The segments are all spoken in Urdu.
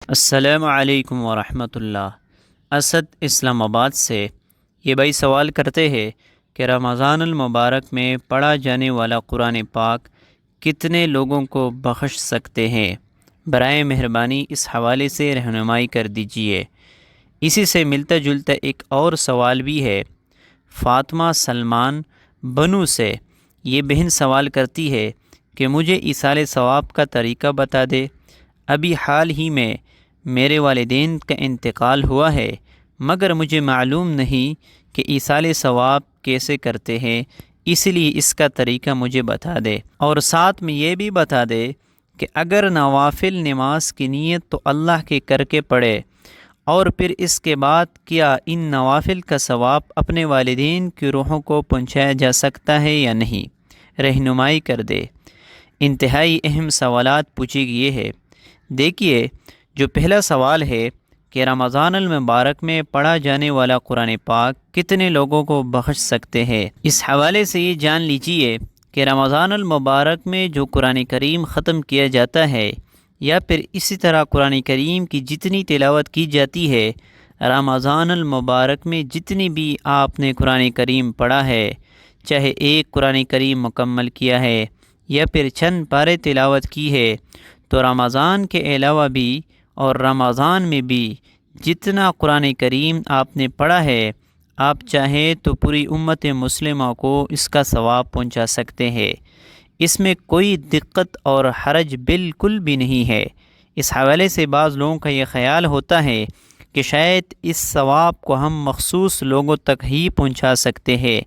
السلام علیکم ورحمۃ اللہ۔ اسد اسلام آباد سے یہ بھائی سوال کرتے ہیں کہ رمضان المبارک میں پڑھا جانے والا قرآن پاک کتنے لوگوں کو بخش سکتے ہیں؟ برائے مہربانی اس حوالے سے رہنمائی کر دیجیے۔ اسی سے ملتا جلتا ایک اور سوال بھی ہے۔ فاطمہ سلمان بنو سے یہ بہن سوال کرتی ہے کہ مجھے ایصال ثواب کا طریقہ بتا دے۔ ابھی حال ہی میں میرے والدین کا انتقال ہوا ہے، مگر مجھے معلوم نہیں کہ ایصال ثواب کیسے کرتے ہیں، اس لیے اس کا طریقہ مجھے بتا دے، اور ساتھ میں یہ بھی بتا دے کہ اگر نوافل نماز کی نیت تو اللہ کے کر کے پڑھے، اور پھر اس کے بعد کیا ان نوافل کا ثواب اپنے والدین کی روحوں کو پہنچایا جا سکتا ہے یا نہیں؟ رہنمائی کر دے۔ انتہائی اہم سوالات پوچھی گئے ہے۔ دیکھیے، جو پہلا سوال ہے کہ رمضان المبارک میں پڑھا جانے والا قرآن پاک کتنے لوگوں کو بخش سکتے ہیں، اس حوالے سے یہ جان لیجیے کہ رمضان المبارک میں جو قرآن کریم ختم کیا جاتا ہے، یا پھر اسی طرح قرآن کریم کی جتنی تلاوت کی جاتی ہے، رمضان المبارک میں جتنی بھی آپ نے قرآن کریم پڑھا ہے، چاہے ایک قرآن کریم مکمل کیا ہے یا پھر چند پارے تلاوت کی ہے، تو رمضان کے علاوہ بھی اور رمضان میں بھی جتنا قرآن کریم آپ نے پڑھا ہے، آپ چاہیں تو پوری امت مسلمہ کو اس کا ثواب پہنچا سکتے ہیں۔ اس میں کوئی دقت اور حرج بالکل بھی نہیں ہے۔ اس حوالے سے بعض لوگوں کا یہ خیال ہوتا ہے کہ شاید اس ثواب کو ہم مخصوص لوگوں تک ہی پہنچا سکتے ہیں،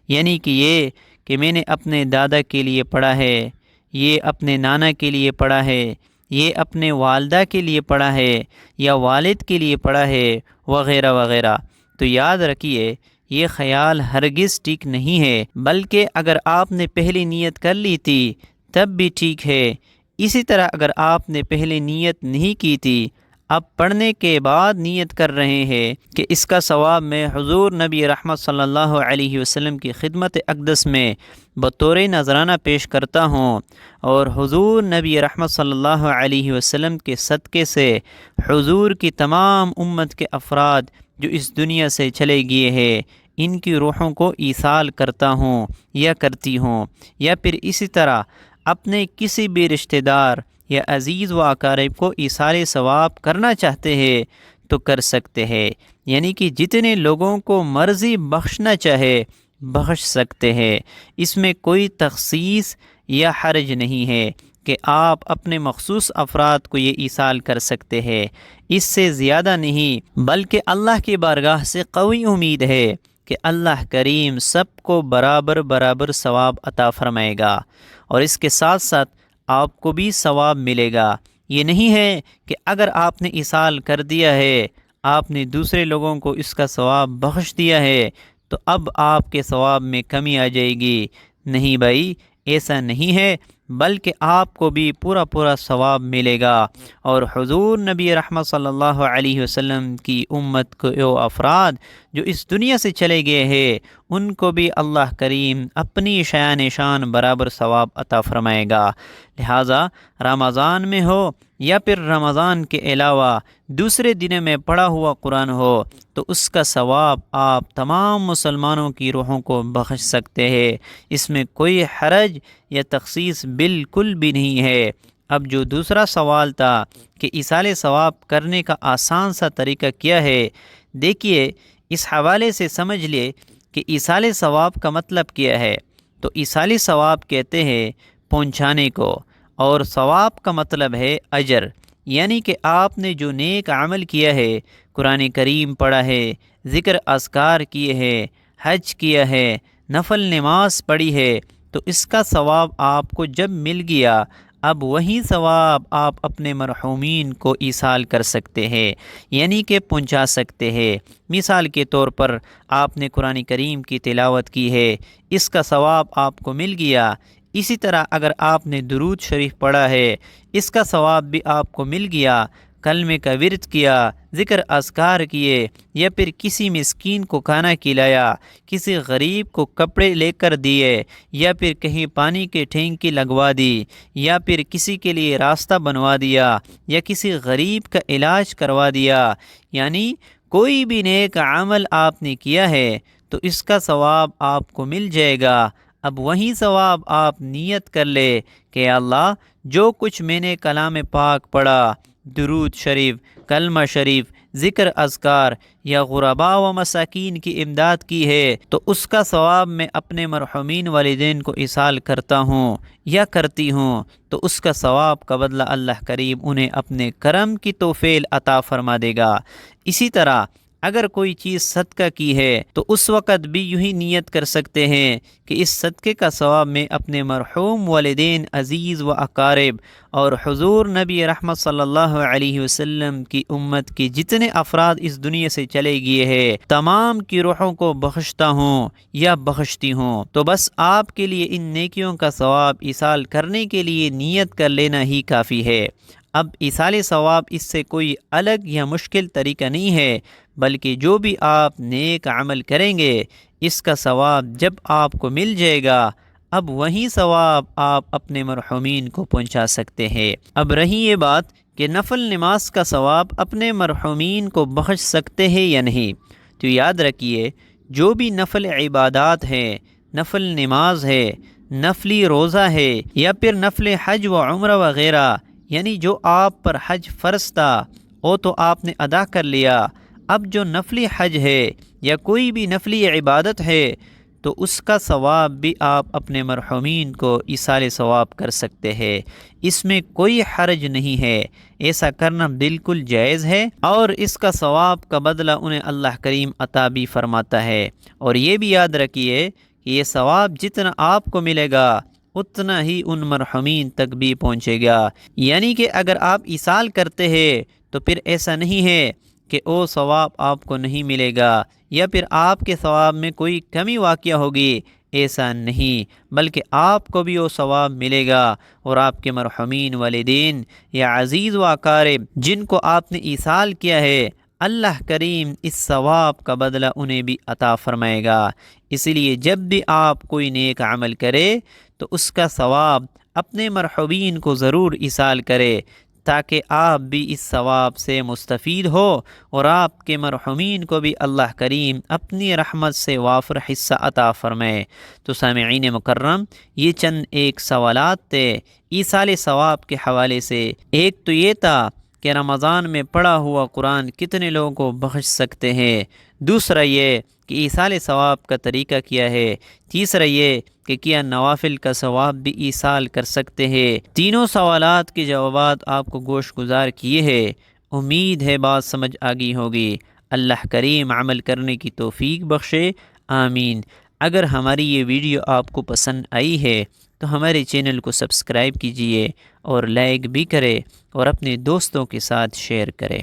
یعنی کہ یہ کہ میں نے اپنے دادا کے لیے پڑھا ہے، یہ اپنے نانا کے لیے پڑھا ہے، یہ اپنے والدہ کے لیے پڑھا ہے، یا والد کے لیے پڑھا ہے، وغیرہ وغیرہ۔ تو یاد رکھیے، یہ خیال ہرگز ٹھیک نہیں ہے، بلکہ اگر آپ نے پہلی نیت کر لی تھی تب بھی ٹھیک ہے۔ اسی طرح اگر آپ نے پہلے نیت نہیں کی تھی، اب پڑھنے کے بعد نیت کر رہے ہیں کہ اس کا ثواب میں حضور نبی رحمت صلی اللہ علیہ وسلم کی خدمت اقدس میں بطور نذرانہ پیش کرتا ہوں، اور حضور نبی رحمت صلی اللہ علیہ وسلم کے صدقے سے حضور کی تمام امت کے افراد جو اس دنیا سے چلے گئے ہیں، ان کی روحوں کو ایصال کرتا ہوں یا کرتی ہوں، یا پھر اسی طرح اپنے کسی بھی رشتہ دار یا عزیز و اقارب کو ایصال ثواب کرنا چاہتے ہیں تو کر سکتے ہیں، یعنی کہ جتنے لوگوں کو مرضی بخشنا چاہے بخش سکتے ہیں۔ اس میں کوئی تخصیص یا حرج نہیں ہے کہ آپ اپنے مخصوص افراد کو یہ ایصال کر سکتے ہیں، اس سے زیادہ نہیں، بلکہ اللہ کی بارگاہ سے قوی امید ہے کہ اللہ کریم سب کو برابر برابر ثواب عطا فرمائے گا، اور اس کے ساتھ ساتھ آپ کو بھی ثواب ملے گا۔ یہ نہیں ہے کہ اگر آپ نے ایصال کر دیا ہے، آپ نے دوسرے لوگوں کو اس کا ثواب بخش دیا ہے، تو اب آپ کے ثواب میں کمی آ جائے گی۔ نہیں بھائی، ایسا نہیں ہے، بلکہ آپ کو بھی پورا پورا ثواب ملے گا، اور حضور نبی رحمت صلی اللہ علیہ وسلم کی امت کو افراد جو اس دنیا سے چلے گئے ہیں، ان کو بھی اللہ کریم اپنی شان شان برابر ثواب عطا فرمائے گا۔ لہٰذا رمضان میں ہو یا پھر رمضان کے علاوہ دوسرے دنوں میں پڑھا ہوا قرآن ہو، تو اس کا ثواب آپ تمام مسلمانوں کی روحوں کو بخش سکتے ہیں۔ اس میں کوئی حرج یا تخصیص بالکل بھی نہیں ہے۔ اب جو دوسرا سوال تھا کہ ایصال ثواب کرنے کا آسان سا طریقہ کیا ہے، دیکھیے، اس حوالے سے سمجھ لے کہ ایصال ثواب کا مطلب کیا ہے۔ تو ایصال ثواب کہتے ہیں پہنچانے کو، اور ثواب کا مطلب ہے اجر، یعنی کہ آپ نے جو نیک عمل کیا ہے، قرآن کریم پڑھا ہے، ذکر اذکار کیے ہیں، حج کیا ہے، نفل نماز پڑھی ہے، تو اس کا ثواب آپ کو جب مل گیا، اب وہی ثواب آپ اپنے مرحومین کو ایصال کر سکتے ہیں، یعنی کہ پہنچا سکتے ہیں۔ مثال کے طور پر آپ نے قرآن کریم کی تلاوت کی ہے، اس کا ثواب آپ کو مل گیا۔ اسی طرح اگر آپ نے درود شریف پڑھا ہے، اس کا ثواب بھی آپ کو مل گیا۔ کلمے کا ورد کیا، ذکر اذکار کیے، یا پھر کسی مسکین کو کھانا کھلایا، کسی غریب کو کپڑے لے کر دیے، یا پھر کہیں پانی کی ٹینکی لگوا دی، یا پھر کسی کے لیے راستہ بنوا دیا، یا کسی غریب کا علاج کروا دیا، یعنی کوئی بھی نیک عمل آپ نے کیا ہے تو اس کا ثواب آپ کو مل جائے گا۔ اب وہی ثواب آپ نیت کر لے کہ اللہ جو کچھ میں نے کلام پاک پڑھا، درود شریف، کلمہ شریف، ذکر اذکار یا غرباء و مساکین کی امداد کی ہے، تو اس کا ثواب میں اپنے مرحومین والدین کو ایصال کرتا ہوں یا کرتی ہوں، تو اس کا ثواب کا بدلہ اللہ کریم انہیں اپنے کرم کی توفیل عطا فرما دے گا۔ اسی طرح اگر کوئی چیز صدقہ کی ہے تو اس وقت بھی یوں ہی نیت کر سکتے ہیں کہ اس صدقے کا ثواب میں اپنے مرحوم والدین عزیز و اقارب اور حضور نبی رحمت صلی اللہ علیہ وسلم کی امت کی جتنے افراد اس دنیا سے چلے گئے ہیں تمام کی روحوں کو بخشتا ہوں یا بخشتی ہوں۔ تو بس آپ کے لیے ان نیکیوں کا ثواب ایصال کرنے کے لیے نیت کر لینا ہی کافی ہے۔ اب ایصال ثواب اس سے کوئی الگ یا مشکل طریقہ نہیں ہے، بلکہ جو بھی آپ نیک عمل کریں گے اس کا ثواب جب آپ کو مل جائے گا، اب وہی ثواب آپ اپنے مرحومین کو پہنچا سکتے ہیں۔ اب رہی یہ بات کہ نفل نماز کا ثواب اپنے مرحومین کو بخش سکتے ہیں یا نہیں، تو یاد رکھیے جو بھی نفل عبادات ہیں، نفل نماز ہے، نفلی روزہ ہے، یا پھر نفل حج و عمرہ وغیرہ، یعنی جو آپ پر حج فرض تھا وہ تو آپ نے ادا کر لیا، اب جو نفلی حج ہے یا کوئی بھی نفلی عبادت ہے تو اس کا ثواب بھی آپ اپنے مرحومین کو ایصال ثواب کر سکتے ہیں، اس میں کوئی حرج نہیں ہے، ایسا کرنا بالکل جائز ہے، اور اس کا ثواب کا بدلہ انہیں اللہ کریم عطا بھی فرماتا ہے۔ اور یہ بھی یاد رکھیے کہ یہ ثواب جتنا آپ کو ملے گا اتنا ہی ان مرحومین تک بھی پہنچے گا، یعنی کہ اگر آپ ایصال کرتے ہیں تو پھر ایسا نہیں ہے کہ وہ ثواب آپ کو نہیں ملے گا یا پھر آپ کے ثواب میں کوئی کمی واقع ہوگی، ایسا نہیں، بلکہ آپ کو بھی وہ ثواب ملے گا، اور آپ کے مرحومین والدین یا عزیز و اقارب جن کو آپ نے ایصال کیا ہے اللہ کریم اس ثواب کا بدلہ انہیں بھی عطا فرمائے گا۔ اس لیے جب بھی آپ کوئی نیک عمل کرے تو اس کا ثواب اپنے مرحومین کو ضرور ایصال کرے، تاکہ آپ بھی اس ثواب سے مستفید ہو اور آپ کے مرحومین کو بھی اللہ کریم اپنی رحمت سے وافر حصہ عطا فرمائے۔ تو سامعین مکرم، یہ چند ایک سوالات تھے ایصال ثواب کے حوالے سے۔ ایک تو یہ تھا کہ رمضان میں پڑھا ہوا قرآن کتنے لوگوں کو بخش سکتے ہیں، دوسرا یہ کہ ایصال ثواب کا طریقہ کیا ہے، تیسرا یہ کہ کیا نوافل کا ثواب بھی ایصال کر سکتے ہیں۔ تینوں سوالات کے جوابات آپ کو گوش گزار کیے ہیں، امید ہے بات سمجھ آگئی ہوگی۔ اللہ کریم عمل کرنے کی توفیق بخشے، آمین۔ اگر ہماری یہ ویڈیو آپ کو پسند آئی ہے تو ہمارے چینل کو سبسکرائب کیجئے اور لائک بھی کرے اور اپنے دوستوں کے ساتھ شیئر کرے۔